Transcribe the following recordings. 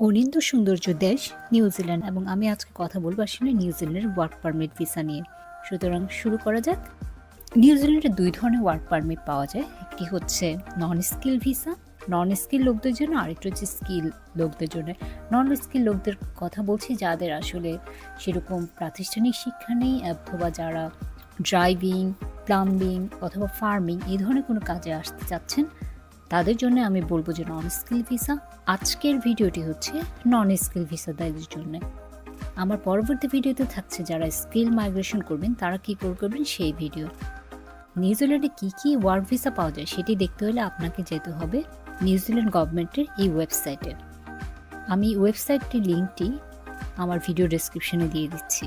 অনিন্দ্য সৌন্দর্য দেশ নিউজিল্যান্ড এবং আমি আজকে কথা বলবো আসলে নিউজিল্যান্ডের ওয়ার্ক পারমিট ভিসা নিয়ে। সুতরাং শুরু করা যাক। নিউজিল্যান্ডে দুই ধরনের ওয়ার্ক পারমিট পাওয়া যায়। একটি হচ্ছে নন স্কিল ভিসা, নন স্কিল লোকদের জন্য, আরেকটি হচ্ছে স্কিল লোকদের জন্য। নন স্কিল লোকদের কথা বলছি যাদের আসলে সেরকম প্রাতিষ্ঠানিক শিক্ষা নেই, অথবা যারা ড্রাইভিং, প্লাম্বিং অথবা ফার্মিং এই ধরনের কোনো কাজে আসতে চাচ্ছেন, তাদের জন্য আমি বলবো যে নন স্কিল ভিসা। আজকের ভিডিওটি হচ্ছে নন স্কিল ভিসাদের জন্য। আমার পরবর্তী ভিডিওতে থাকছে যারা স্কিল মাইগ্রেশন করবেন তারা কি করবেন সেই ভিডিও। নিউজিল্যান্ডে কি কি ওয়ার্ক ভিসা পাওয়া যায় সেটি দেখতে হলে আপনাকে যেতে হবে নিউজিল্যান্ড গভর্নমেন্টের এই ওয়েবসাইটে। আমি ওয়েবসাইটটির লিঙ্কটি আমার ভিডিও ডেসক্রিপশনে দিয়ে দিচ্ছি।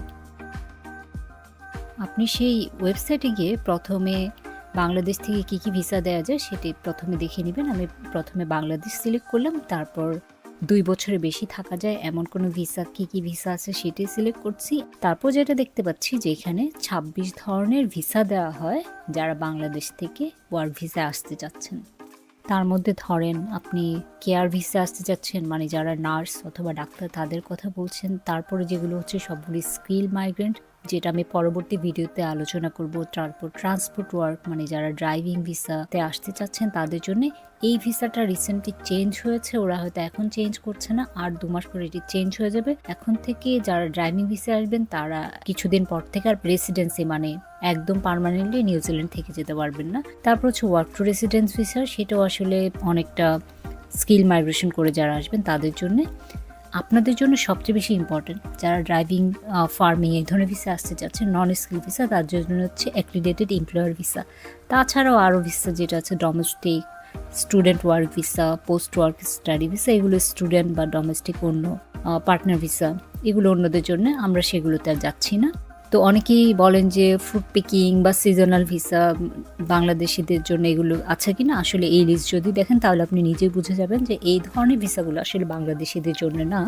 আপনি সেই ওয়েবসাইটে গিয়ে প্রথমে বাংলাদেশ থেকে কি কি ভিসা দেওয়া যায় সেটি প্রথমে দেখে নেবেন। আমি প্রথমে বাংলাদেশ সিলেক্ট করলাম, তারপর 2 বছরের বেশি থাকা যায় এমন কোনো ভিসা কি কি ভিসা আছে সেটি সিলেক্ট করছি। তারপর যেটা দেখতে পাচ্ছি যে এখানে 26 ধরনের ভিসা দেওয়া হয় যারা বাংলাদেশ থেকে ওয়ার্ক ভিসা আসতে চাচ্ছেন। তার মধ্যে ধরেন আপনি কেয়ার ভিসা আসতে চাচ্ছেন, মানে যারা নার্স অথবা ডাক্তার তাদের কথা বলছেন। তারপরে যেগুলো হচ্ছে সবগুলি স্কিল মাইগ্রেন্ট, যেটা আমি পরবর্তী ভিডিওতে আলোচনা করব। তারপর ট্রান্সপোর্ট ওয়ার্ক, মানে যারা ড্রাইভিং ভিসাতে আসতে চাচ্ছেন তাদের জন্য। এই ভিসাটা রিসেন্টলি চেঞ্জ হয়েছে, ওরা হয়তো এখন চেঞ্জ করছে না, আর 2 মাস পরে এটি চেঞ্জ হয়ে যাবে। এখন থেকে যারা ড্রাইভিং ভিসা আসবেন তারা কিছুদিন পর থেকে আর রেসিডেন্সি, মানে একদম পার্মানেন্টলি নিউজিল্যান্ড থেকে যেতে পারবেন না। তারপর হচ্ছে ওয়ার্ক টু রেসিডেন্স ভিসা, সেটাও আসলে অনেকটা স্কিল মাইগ্রেশন করে যারা আসবেন তাদের জন্য। আপনাদের জন্য সবচেয়ে বেশি ইম্পর্টেন্ট যারা ড্রাইভিং, ফার্মিং এই ধরনের ভিসা আসতে চাচ্ছেন, নন স্কিল ভিসা, তার জন্য হচ্ছে অ্যাক্রিডেটেড এমপ্লয়ার ভিসা। তাছাড়াও আরও ভিসা যেটা আছে domestic, student work visa, post work study visa, এগুলো স্টুডেন্ট বা ডোমেস্টিক অন্য পার্টনার ভিসা, এগুলো অন্যদের জন্য। আমরা সেগুলোতে আর যাচ্ছি না। তো অনেকেই বলেন যে ফুড পিকিং বা সিজনাল ভিসা বাংলাদেশিদের জন্য এগুলো আছে কিনা। আসলে এই লিস্ট যদি দেখেন তাহলে আপনি নিজেই বুঝে যাবেন যে এই ধরনের ভিসাগুলো আসলে বাংলাদেশিদের জন্য না।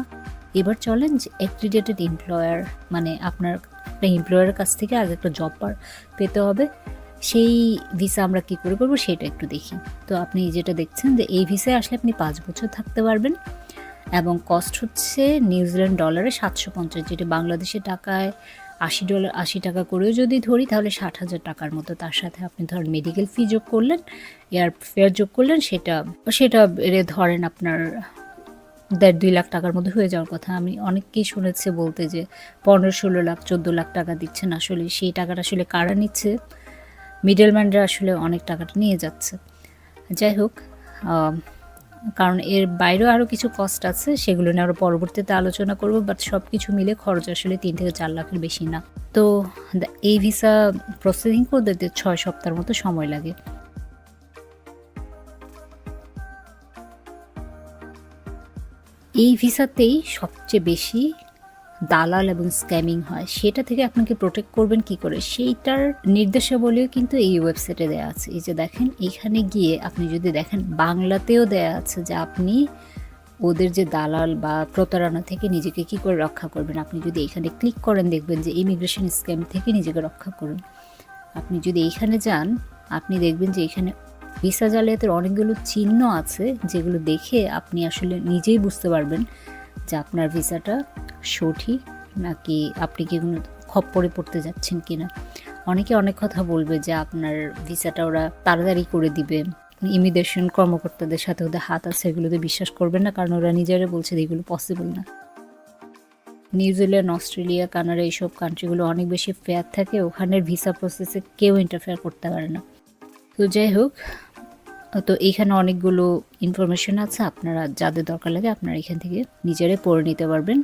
এবার চলেন যে অ্যাক্রিডেটেড এমপ্লয়ার, মানে আপনার একটা এমপ্লয়ারের কাছ থেকে আগে একটা জব পেতে হবে। সেই ভিসা আমরা কি করে করবো সেটা একটু দেখি। তো আপনি যেটা দেখছেন যে এই ভিসায় আসলে আপনি 5 বছর থাকতে পারবেন এবং কস্ট হচ্ছে নিউজিল্যান্ড ডলারে 750, যেটা বাংলাদেশের টাকায় $80 টাকা করেও যদি ধরি তাহলে 60,000 টাকার মতো। তার সাথে আপনি ধরেন মেডিকেল ফি যোগ করলেন, এয়ার ফেয়ার যোগ করলেন, সেটা ধরেন আপনার 1.5-2 লাখ টাকার মধ্যে হয়ে যাওয়ার কথা। আমি অনেককেই শুনেছে বলতে যে 15-16 লাখ 14 লাখ টাকা দিচ্ছেন। আসলে সেই টাকাটা আসলে কারা নিচ্ছে? মিডলম্যানরা আসলে অনেক টাকাটা নিয়ে যাচ্ছে। যাই হোক, কারণ এর বাইরেও আরও কিছু কস্ট আছে, সেগুলো নিয়ে আরও পরবর্তীতে আলোচনা করব। বাট সব কিছু মিলে খরচ আসলে 3 থেকে 4 লাখের বেশি না। তো এই ভিসা প্রসেসিং করতে 6 সপ্তাহের মতো সময় লাগে। এই ভিসাতেই সবচেয়ে বেশি দালাল এবং স্ক্যামিং হয়। সেটা থেকে আপনাকে প্রোটেক্ট করবেন কি করে সেইটার নির্দেশাবলীও কিন্তু এই ওয়েবসাইটে দেওয়া আছে। এই যে দেখেন, এখানে গিয়ে আপনি যদি দেখেন বাংলাতেও দেওয়া আছে যে আপনি ওদের যে দালাল বা প্রতারণা থেকে নিজেকে কি করে রক্ষা করবেন। আপনি যদি এখানে ক্লিক করেন দেখবেন যে ইমিগ্রেশন স্ক্যাম থেকে নিজেকে রক্ষা করুন। আপনি যদি এইখানে যান আপনি দেখবেন যে এখানে ভিসা জালিয়াতির অনেকগুলো চিহ্ন আছে, যেগুলো দেখে আপনি আসলে নিজেই বুঝতে পারবেন যে আপনার ভিসাটা সঠিক নাকি আপনি কি কোনো খপ্পরে পড়তে যাচ্ছেন কিনা। অনেকে অনেক কথা বলবে যে আপনার ভিসাটা ওরা তাড়াতাড়ি করে দিবে। ইমিগ্রেশন কর্মকর্তাদের সাথে ওদের হাত আছে, এগুলোতে বিশ্বাস করবেন না, কারণ ওরা নিজেরা বলছে যে এগুলো পসিবল না। নিউজিল্যান্ড, অস্ট্রেলিয়া, কানাডা এইসব কান্ট্রিগুলো অনেক বেশি ফেয়ার থাকে, ওখানের ভিসা প্রসেসে কেউ ইন্টারফেয়ার করতে পারে না। তো যাই হোক, তো এইখানে অনেকগুলো ইনফরমেশন আছে, আপনারা যাদের দরকার লাগে আপনারা এখান থেকে নিজেরাই পড়ে নিতে পারবেন।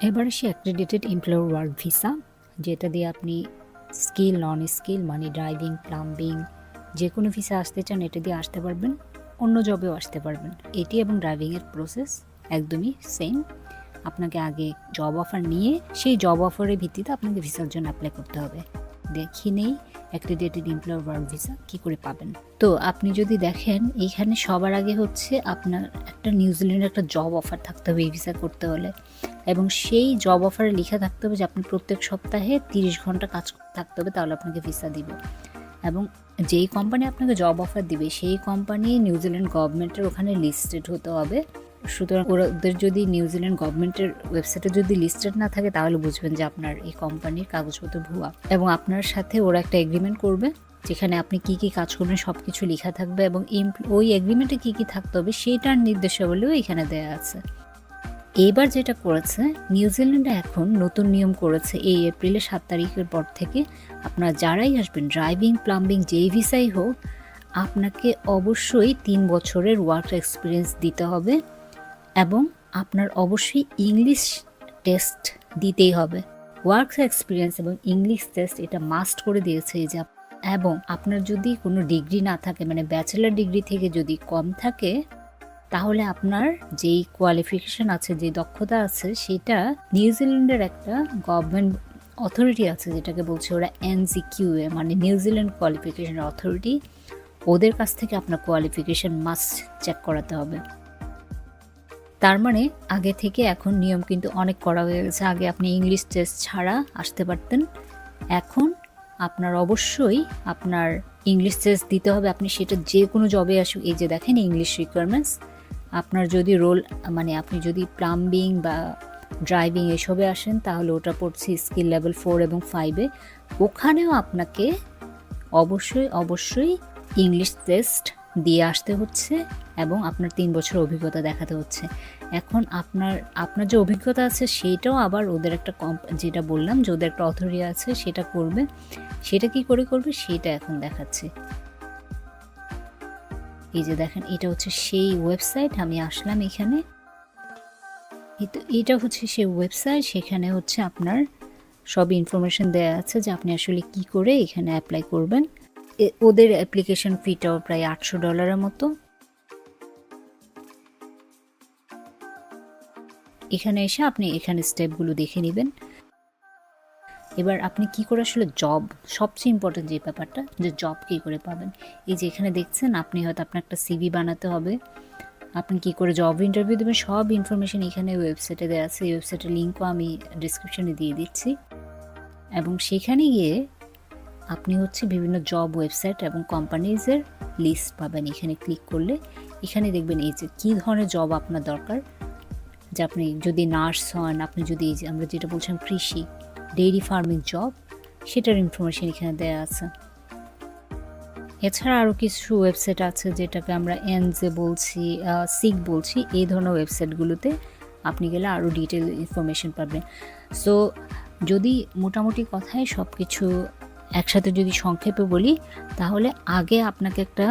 এবার আসি অ্যাক্রিডিটেড এমপ্লয়ার ওয়ার্ক ভিসা, যেটা দিয়ে আপনি স্কিল, নন স্কিল, মানে ড্রাইভিং, প্লাম্বিং যে কোনো ভিসা আসতে চান এটা দিয়ে আসতে পারবেন, অন্য জবেও আসতে পারবেন। এটি এবং ড্রাইভিংয়ের প্রসেস একদমই সেম। আপনাকে আগে জব অফার নিয়ে সেই জব অফারের ভিত্তিতে আপনাকে ভিসার জন্য অ্যাপ্লাই করতে হবে। দেখি নেই অ্যাক্রিডিটেড এমপ্লয়ার ওয়ার্ক ভিসা কী করে পাবেন। তো আপনি যদি দেখেন এইখানে সবার আগে হচ্ছে আপনার একটা নিউজিল্যান্ডের একটা জব অফার থাকতে হবে এই ভিসা করতে হলে, এবং সেই জব অফারে লেখা থাকতে হবে যে আপনি প্রত্যেক সপ্তাহে 30 ঘন্টা কাজ থাকতে হবে, তাহলে আপনাকে ভিসা দিবে। এবং যেই কোম্পানি আপনাকে জব অফার দিবে সেই কোম্পানি নিউজিল্যান্ড গভর্নমেন্টের ওখানে লিস্টেড হতে হবে। সুতরাং ওদের যদি নিউজিল্যান্ড গভর্নমেন্টের ওয়েবসাইটে যদি লিস্টেড না থাকে তাহলে বুঝবেন যে আপনার এই কোম্পানির কাগজপত্র ভুয়া। এবং আপনার সাথে ওরা একটা এগ্রিমেন্ট করবে যেখানে আপনি কি কি কাজ করবেন সব কিছু লেখা থাকবে, এবং ওই এগ্রিমেন্টে কি কি থাকতে হবে সেইটার নির্দেশাবলীও এখানে দেওয়া আছে। এইবার যেটা করেছে নিউজিল্যান্ডে এখন নতুন নিয়ম করেছে, এই এপ্রিলের 7 তারিখের পর থেকে আপনারা যারাই আসবেন ড্রাইভিং, প্লাম্বিং, যেই ভিসাই হোক, আপনাকে অবশ্যই 3 বছরের ওয়ার্ক এক্সপিরিয়েন্স দিতে হবে এবং আপনার অবশ্যই ইংলিশ টেস্ট দিতেই হবে। ওয়ার্ক এক্সপিরিয়েন্স এবং ইংলিশ টেস্ট এটা মাস্ট করে দিয়েছে এই যে। এবং আপনার যদি কোনো ডিগ্রি না থাকে, মানে ব্যাচেলার ডিগ্রি থেকে যদি কম থাকে, তাহলে আপনার যেই কোয়ালিফিকেশন আছে, যে দক্ষতা আছে, সেটা নিউজিল্যান্ডের একটা গভর্নমেন্ট অথরিটি আছে যেটাকে বলছে ওরা NZQA, মানে নিউজিল্যান্ড কোয়ালিফিকেশন অথরিটি, ওদের কাছ থেকে আপনার কোয়ালিফিকেশন মাস্ট চেক করাতে হবে। তার মানে আগে থেকে এখন নিয়ম কিন্তু অনেক করা হয়ে গেছে। আগে আপনি ইংলিশ টেস্ট ছাড়া আসতে পারতেন, এখন আপনার অবশ্যই আপনার ইংলিশ টেস্ট দিতে হবে। আপনি সেটা যে কোনো জবে আসুক, এই যে দেখেন ইংলিশ রিকোয়ারমেন্টস, আপনার যদি রোল, মানে আপনি যদি প্লাম্বিং বা ড্রাইভিং এসবে আসেন তাহলে ওটা পড়ছে স্কিল লেভেল 4 এবং 5-এ, ওখানেও আপনাকে অবশ্যই ইংলিশ টেস্ট দিয়ে আসতে হচ্ছে এবং আপনার 3 বছর অভিজ্ঞতা দেখাতে হচ্ছে। এখন আপনার যে অভিজ্ঞতা আছে সেইটাও আবার ওদের একটা যেটা বললাম যে ওদের একটা অথরিটি আছে সেটা করবে। সেটা কি করে করবে সেটা এখন দেখাচ্ছে। এই যে দেখেন এটা হচ্ছে সেই ওয়েবসাইট, আমি আসলাম এখানে, এটা হচ্ছে সেই ওয়েবসাইট, সেখানে হচ্ছে আপনার সব ইনফরমেশন দেওয়া আছে যে আপনি আসলে কি করে এখানে অ্যাপ্লাই করবেন। ওদের অ্যাপ্লিকেশন ফিটাও প্রায় $800 মতো। এখানে এসে আপনি এখানে স্টেপগুলো দেখে নেবেন। এবার আপনি কি করে আসলে জব, সবচেয়ে ইম্পর্টেন্ট যে ব্যাপারটা, যে জব কী করে পাবেন। এই যে এখানে দেখছেন আপনি হয়তো আপনার একটা সিভি বানাতে হবে, আপনি কি করে জব ইন্টারভিউ দেবেন সব ইনফরমেশন এখানে ওয়েবসাইটে দেওয়া আছে। এই ওয়েবসাইটের লিঙ্কও আমি ডিসক্রিপশনে দিয়ে দিচ্ছি। এবং সেখানে গিয়ে আপনি হচ্ছে বিভিন্ন জব ওয়েবসাইট এবং কোম্পানিজের লিস্ট পাবেন। এখানে ক্লিক করলে এখানে দেখবেন এই যে কী ধরনের জব আপনার দরকার, যে আপনি যদি নার্স হন, আপনি যদি এই যে আমরা যেটা বলছিলাম কৃষি, ডেইরি ফার্মিং জব, সেটার ইনফরমেশন এখানে দেওয়া আছে। এছাড়া আরও কিছু ওয়েবসাইট আছে যেটাকে আমরা এনজে বলছি, সিক বলছি, এই ধরনের ওয়েবসাইটগুলোতে আপনি গেলে আরও ডিটেল ইনফরমেশন পাবেন। সো যদি মোটামুটি কথায় সব কিছু একসাথে যদি সংক্ষেপে বলি, তাহলে আগে আপনাকে একটা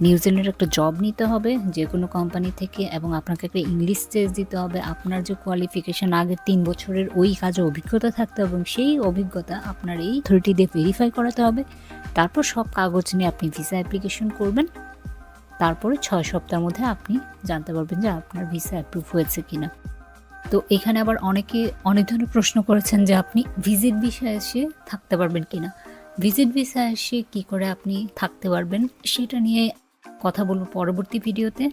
নিউজিল্যান্ডের একটা জব নিতে হবে যে কোনো কোম্পানি থেকে, এবং আপনাকে একটা ইংলিশ টেস্ট দিতে হবে। আপনার যে কোয়ালিফিকেশান আগের 3 বছরের ওই কাজে অভিজ্ঞতা থাকতে হবে এবং সেই অভিজ্ঞতা আপনার এই অথরিটি দিয়ে ভেরিফাই করাতে হবে। তারপর সব কাগজ নিয়ে আপনি ভিসা অ্যাপ্লিকেশন করবেন। তারপরে 6 সপ্তাহের মধ্যে আপনি জানতে পারবেন যে আপনার ভিসা অ্যাপ্রুভ হয়েছে কিনা। তো এখানে আবার অনেকে অনেক ধরনের প্রশ্ন করেছেন যে আপনি ভিজিট ভিসা এসে থাকতে পারবেন কিনা। ভিজিট ভিসা এসে কী করে আপনি থাকতে পারবেন সেটা নিয়ে কথা বলবো পরবর্তী ভিডিওতে।